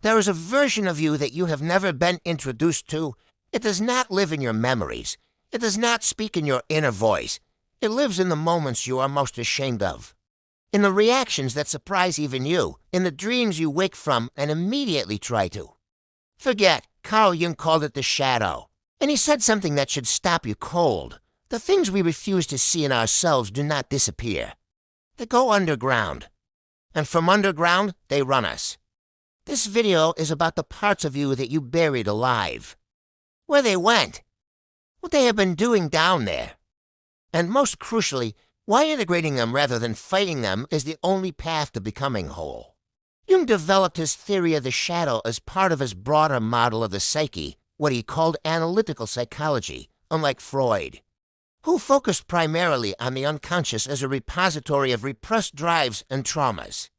There is a version of you that you have never been introduced to. It does not live in your memories. It does not speak in your inner voice. It lives in the moments you are most ashamed of, in the reactions that surprise even you, in the dreams you wake from and immediately try to forget. Carl Jung called it the shadow, and he said something that should stop you cold. The things we refuse to see in ourselves do not disappear. They go underground, and from underground, they run us. This video is about the parts of you that you buried alive, where they went, what they have been doing down there, and most crucially, why integrating them rather than fighting them is the only path to becoming whole. Jung developed his theory of the shadow as part of his broader model of the psyche, what he called analytical psychology, unlike Freud, who focused primarily on the unconscious as a repository of repressed drives and traumas.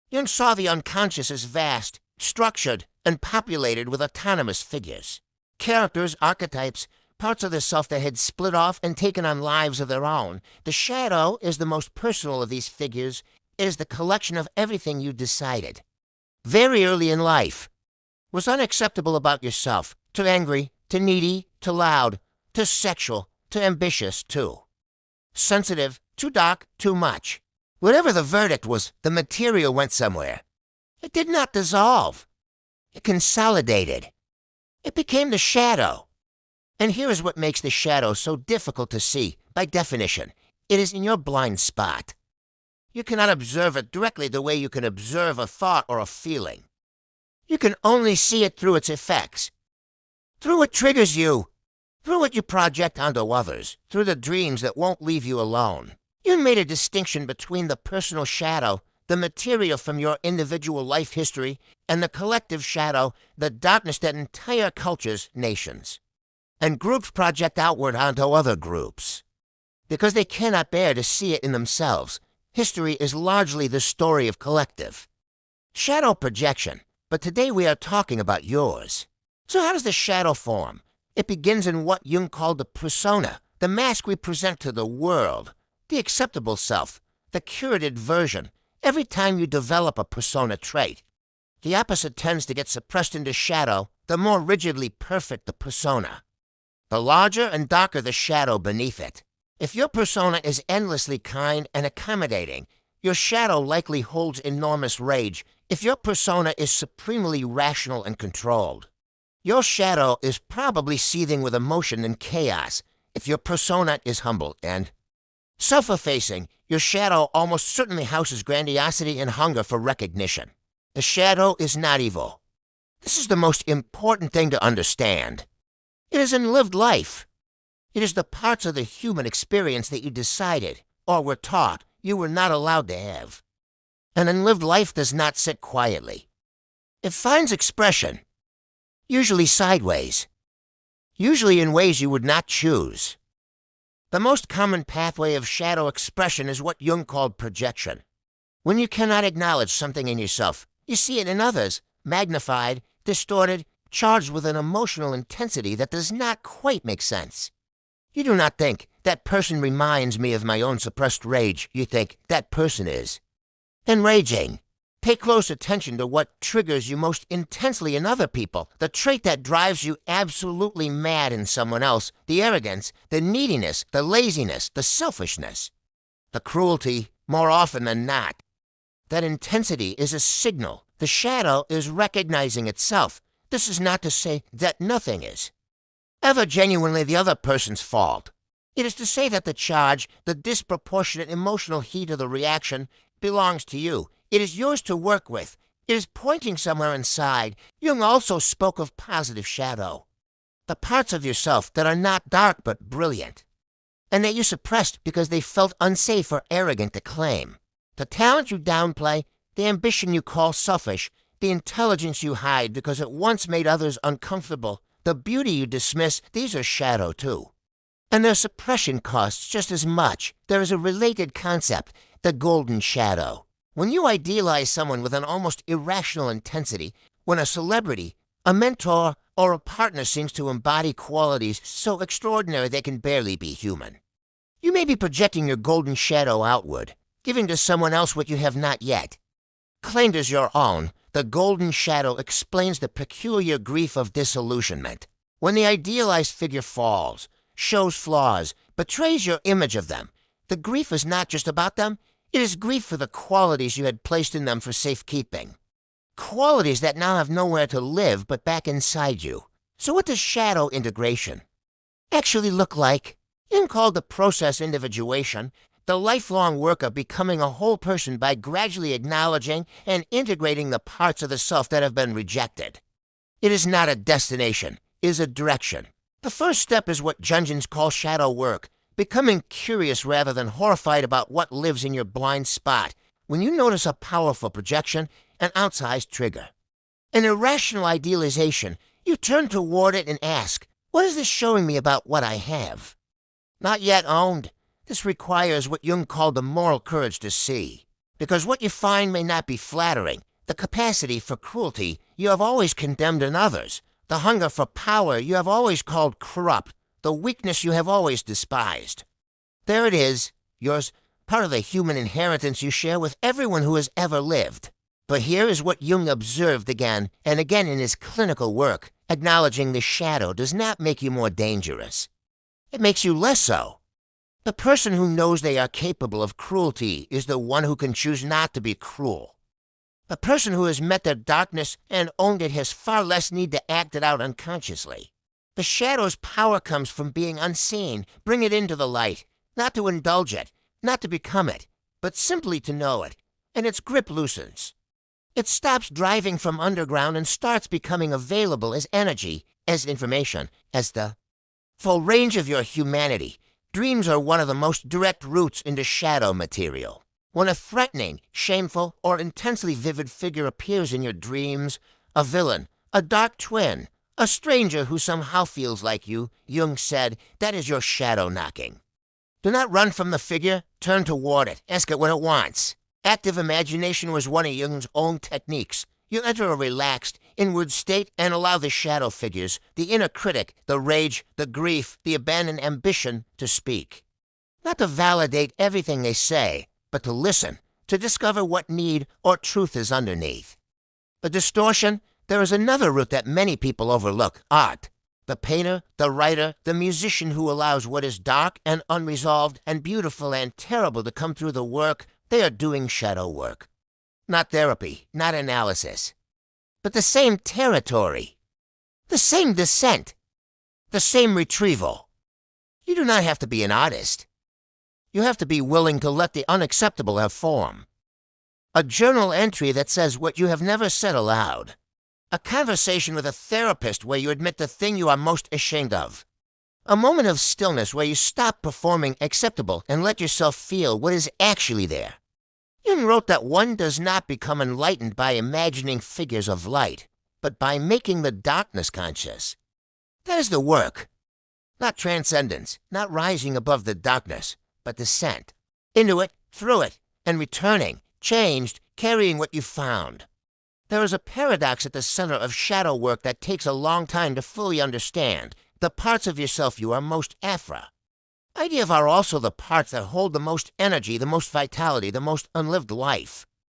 Jung saw the unconscious as vast, structured, and populated with autonomous figures, characters, archetypes, parts of the self that had split off and taken on lives of their own. The shadow is the most personal of these figures. It is the collection of everything you decided, very early in life, was unacceptable about yourself, too angry, too needy, too loud, too sexual, too ambitious, too sensitive, too dark, too much. Whatever the verdict was, the material went somewhere. It did not dissolve. It consolidated. It became the shadow. And here is what makes the shadow so difficult to see. By definition, it is in your blind spot. You cannot observe it directly the way you can observe a thought or a feeling. You can only see it through its effects, through what triggers you, through what you project onto others, through the dreams that won't leave you alone. You made a distinction between the personal shadow, the material from your individual life history, and the collective shadow, the darkness that entire cultures, nations, and groups project outward onto other groups. Because they cannot bear to see it in themselves, history is largely the story of collective shadow projection, but today we are talking about yours. So how does the shadow form? It begins in what Jung called the persona, the mask we present to the world, the acceptable self, the curated version. Every time you develop a persona trait, the opposite tends to get suppressed into shadow, the more rigidly perfect the persona, the larger and darker the shadow beneath it. If your persona is endlessly kind and accommodating, your shadow likely holds enormous rage. If your persona is supremely rational and controlled, your shadow is probably seething with emotion and chaos. If your persona is humble and self-effacing, your shadow almost certainly houses grandiosity and hunger for recognition. The shadow is not evil. This is the most important thing to understand. It is unlived life. It is the parts of the human experience that you decided, or were taught, you were not allowed to have. An unlived life does not sit quietly. It finds expression, usually sideways, usually in ways you would not choose. The most common pathway of shadow expression is what Jung called projection. When you cannot acknowledge something in yourself, you see it in others, magnified, distorted, charged with an emotional intensity that does not quite make sense. You do not think, that person reminds me of my own suppressed rage. You think, that person is enraging. Pay close attention to what triggers you most intensely in other people, the trait that drives you absolutely mad in someone else, the arrogance, the neediness, the laziness, the selfishness, the cruelty, more often than not. That intensity is a signal. The shadow is recognizing itself. This is not to say that nothing is ever genuinely the other person's fault. It is to say that the charge, the disproportionate emotional heat of the reaction, belongs to you. It is yours to work with. It is pointing somewhere inside. Jung also spoke of positive shadow, the parts of yourself that are not dark but brilliant, and that you suppressed because they felt unsafe or arrogant to claim. The talent you downplay, the ambition you call selfish, the intelligence you hide because it once made others uncomfortable, the beauty you dismiss, these are shadow too. And their suppression costs just as much. There is a related concept, the golden shadow. When you idealize someone with an almost irrational intensity, when a celebrity, a mentor, or a partner seems to embody qualities so extraordinary they can barely be human, you may be projecting your golden shadow outward, giving to someone else what you have not yet claimed as your own. the golden shadow explains the peculiar grief of disillusionment. When the idealized figure falls, shows flaws, betrays your image of them, the grief is not just about them, it is grief for the qualities you had placed in them for safekeeping. Qualities that now have nowhere to live but back inside you. So what does shadow integration actually look like? Jung called the process individuation, the lifelong work of becoming a whole person by gradually acknowledging and integrating the parts of the self that have been rejected. It is not a destination, it is a direction. The first step is what Jungians call shadow work, becoming curious rather than horrified about what lives in your blind spot when you notice a powerful projection, an outsized trigger. An irrational idealization, you turn toward it and ask, what is this showing me about what I have? Not yet owned. This requires what Jung called the moral courage to see. Because what you find may not be flattering. The capacity for cruelty you have always condemned in others. The hunger for power you have always called corrupt. The weakness you have always despised. There it is, yours, part of the human inheritance you share with everyone who has ever lived. But here is what Jung observed again and again in his clinical work. Acknowledging the shadow does not make you more dangerous. It makes you less so. The person who knows they are capable of cruelty is the one who can choose not to be cruel. The person who has met their darkness and owned it has far less need to act it out unconsciously. The shadow's power comes from being unseen, bring it into the light, not to indulge it, not to become it, but simply to know it, and its grip loosens. It stops driving from underground and starts becoming available as energy, as information, as the full range of your humanity. Dreams are one of the most direct routes into shadow material. When a threatening, shameful, or intensely vivid figure appears in your dreams, a villain, a dark twin, a stranger who somehow feels like you, Jung said, that is your shadow knocking. Do not run from the figure, turn toward it, ask it what it wants. Active imagination was one of Jung's own techniques. You enter a relaxed, inward state and allow the shadow figures, the inner critic, the rage, the grief, the abandoned ambition to speak. Not to validate everything they say, but to listen, to discover what need or truth is underneath. A distortion? There is another route that many people overlook, art. The painter, the writer, the musician who allows what is dark and unresolved and beautiful and terrible to come through the work, they are doing shadow work. Not therapy, not analysis, but the same territory, the same descent, the same retrieval. You do not have to be an artist. You have to be willing to let the unacceptable have form. A journal entry that says what you have never said aloud. A conversation with a therapist where you admit the thing you are most ashamed of. A moment of stillness where you stop performing acceptable and let yourself feel what is actually there. Jung wrote that one does not become enlightened by imagining figures of light, but by making the darkness conscious. That is the work. Not transcendence, not rising above the darkness, but descent. Into it, through it, and returning, changed, carrying what you found. There is a paradox at the center of shadow work that takes a long time to fully understand. The parts of yourself you are most aphra. Ideas are also the parts that hold the most energy, the most vitality, the most unlived life.